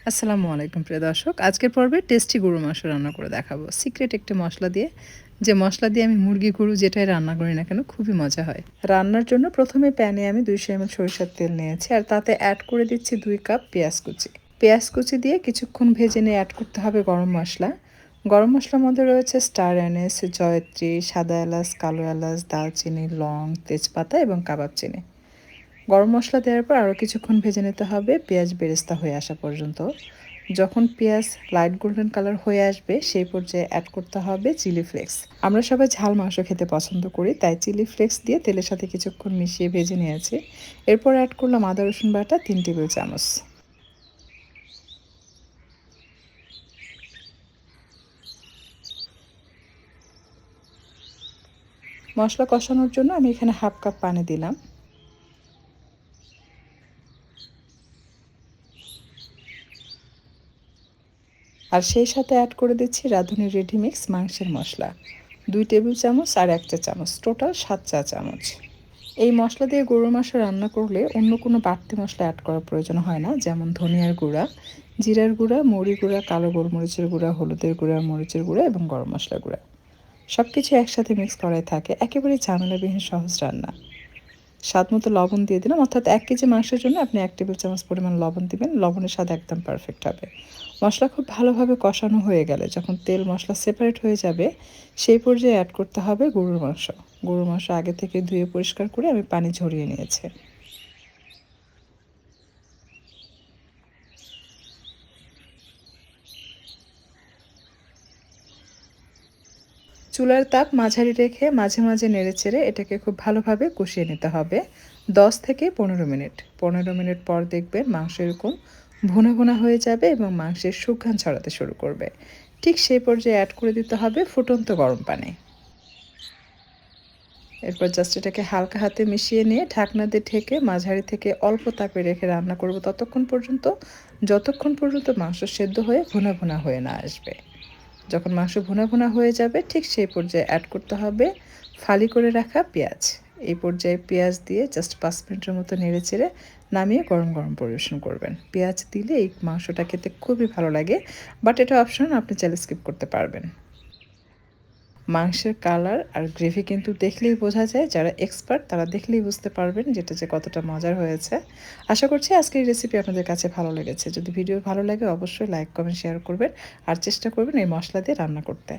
আসসালামু আলাইকুম প্রিয় দর্শক। আজকের পর্বে টেস্টি গরুর মাংস রান্না করে দেখাবো। সিক্রেট একটি মসলা দিয়ে, যে মসলা দিয়ে আমি মুরগি, গরু যেটাই রান্না করি না কেন খুবই মজা হয়। রান্নার জন্য প্রথমে প্যানে আমি 200 ml সরিষার তেল নিয়েছি আর তাতে অ্যাড করে দিচ্ছি 2 কাপ পেঁয়াজ কুচি। পেঁয়াজ কুচি দিয়ে কিছুক্ষণ ভেজে নিয়ে অ্যাড করতে হবে গরম মসলা। গরম মসলার মধ্যে রয়েছে স্টার অ্যানিস, জয়ত্রী, সাদা এলাচ, কালো এলাচ, দারচিনি, লং, তেজপাতা এবং কাবাব চিনি। গরম মসলা দেওয়ার পর আরও কিছুক্ষণ ভেজে নিতে হবে পেঁয়াজ বেরেস্তা হয়ে আসা পর্যন্ত। যখন পেঁয়াজ লাইট গোল্ডেন কালার হয়ে আসবে সেই পর্যায়ে অ্যাড করতে হবে চিলি ফ্লেক্স। আমরা সবাই ঝাল মাংস খেতে পছন্দ করি, তাই চিলি ফ্লেক্স দিয়ে তেলের সাথে কিছুক্ষণ মিশিয়ে ভেজে নিয়েছি। এরপর অ্যাড করলাম আদা রসুন বাটা 3 টেবিল চামচ। মশলা কষানোর জন্য আমি এখানে হাফ কাপ পানি দিলাম। আর সেই সাথে অ্যাড করে দিচ্ছি রাঁধুনি রেডি মিক্স মাংসের মশলা 2 টেবিল চামচ আর 1 চা চামচ, টোটাল 7 চা চামচ। এই মশলা দিয়ে গরুর মাংস রান্না করলে অন্য কোনো বাড়তি মশলা অ্যাড করার প্রয়োজন হয় না, যেমন ধনিয়ার গুঁড়া, জিরার গুঁড়া, মৌরি গুঁড়া, কালো গোলমরিচের গুঁড়া, হলুদের গুঁড়া, মরিচের গুঁড়া এবং গরম মশলার গুঁড়া। সব কিছু একসাথে মিক্স করাই থাকে, একেবারেই ঝামেলাবিহীন সহজ রান্না। স্বাদমতো লবণ দিয়ে দিলাম, অর্থাৎ 1 কেজি মাংসের জন্য আপনি 1 টেবিল চামচ পরিমাণ লবণ দিবেন। লবণের স্বাদ একদম পারফেক্ট হবে। মশলা খুব ভালোভাবে কষানো হয়ে গেলে যখন তেল মশলা সেপারেট হয়ে যাবে সেই পর্যায়ে অ্যাড করতে হবে গরুর মাংস। গরুর মাংস আগে থেকে ধুয়ে পরিষ্কার করে আমি পানি ঝরিয়ে নিয়েছি। চুলার তাপ মাঝারি রেখে মাঝে মাঝে নেড়েচেড়ে এটাকে খুব ভালোভাবে কষিয়ে নিতে হবে 10 থেকে 15 মিনিট। 15 মিনিট পর দেখবেন মাংস এরকম ভুনা ভুনা হয়ে যাবে এবং মাংসের সুঘ্রাণ ছড়াতে শুরু করবে। ঠিক সেই পর্যায়ে অ্যাড করে দিতে হবে ফুটন্ত গরম পানি। এরপর জাস্ট এটাকে হালকা হাতে মিশিয়ে নিয়ে ঢাকনা দিয়ে ঢেকে মাঝারি থেকে অল্প তাপে রেখে রান্না করব ততক্ষণ পর্যন্ত, যতক্ষণ পর্যন্ত মাংস সেদ্ধ হয়ে ভুনা ভুনা হয়ে না আসবে। যখন মাংস ভুনা ভুনা হয়ে যাবে ঠিক সেই পর্যায়ে অ্যাড করতে হবে ফালি করে রাখা পেঁয়াজ। এই পর্যায়ে পেঁয়াজ দিয়ে জাস্ট 5 মিনিটের মতো নেড়ে চেড়ে নামিয়ে গরম গরম পরিবেশন করবেন। পেঁয়াজ দিলে এই মাংসটা খেতে খুবই ভালো লাগে, বাট এটা অপশন, আপনি চাইলে স্কিপ করতে পারবেন। মাংসের কালার আর গ্রেভি কিন্তু দেখলেই বোঝা যায়, যারা এক্সপার্ট তারা দেখলেই বুঝতে পারবেন যেটা যে কতটা মজার হয়েছে। আশা করছি আজকের রেসিপি আপনাদের কাছে ভালো লেগেছে। যদি ভিডিও ভালো লাগে অবশ্যই লাইক, কমেন্ট, শেয়ার করবেন আর চেষ্টা করবেন এই মশলা দিয়ে রান্না করতে।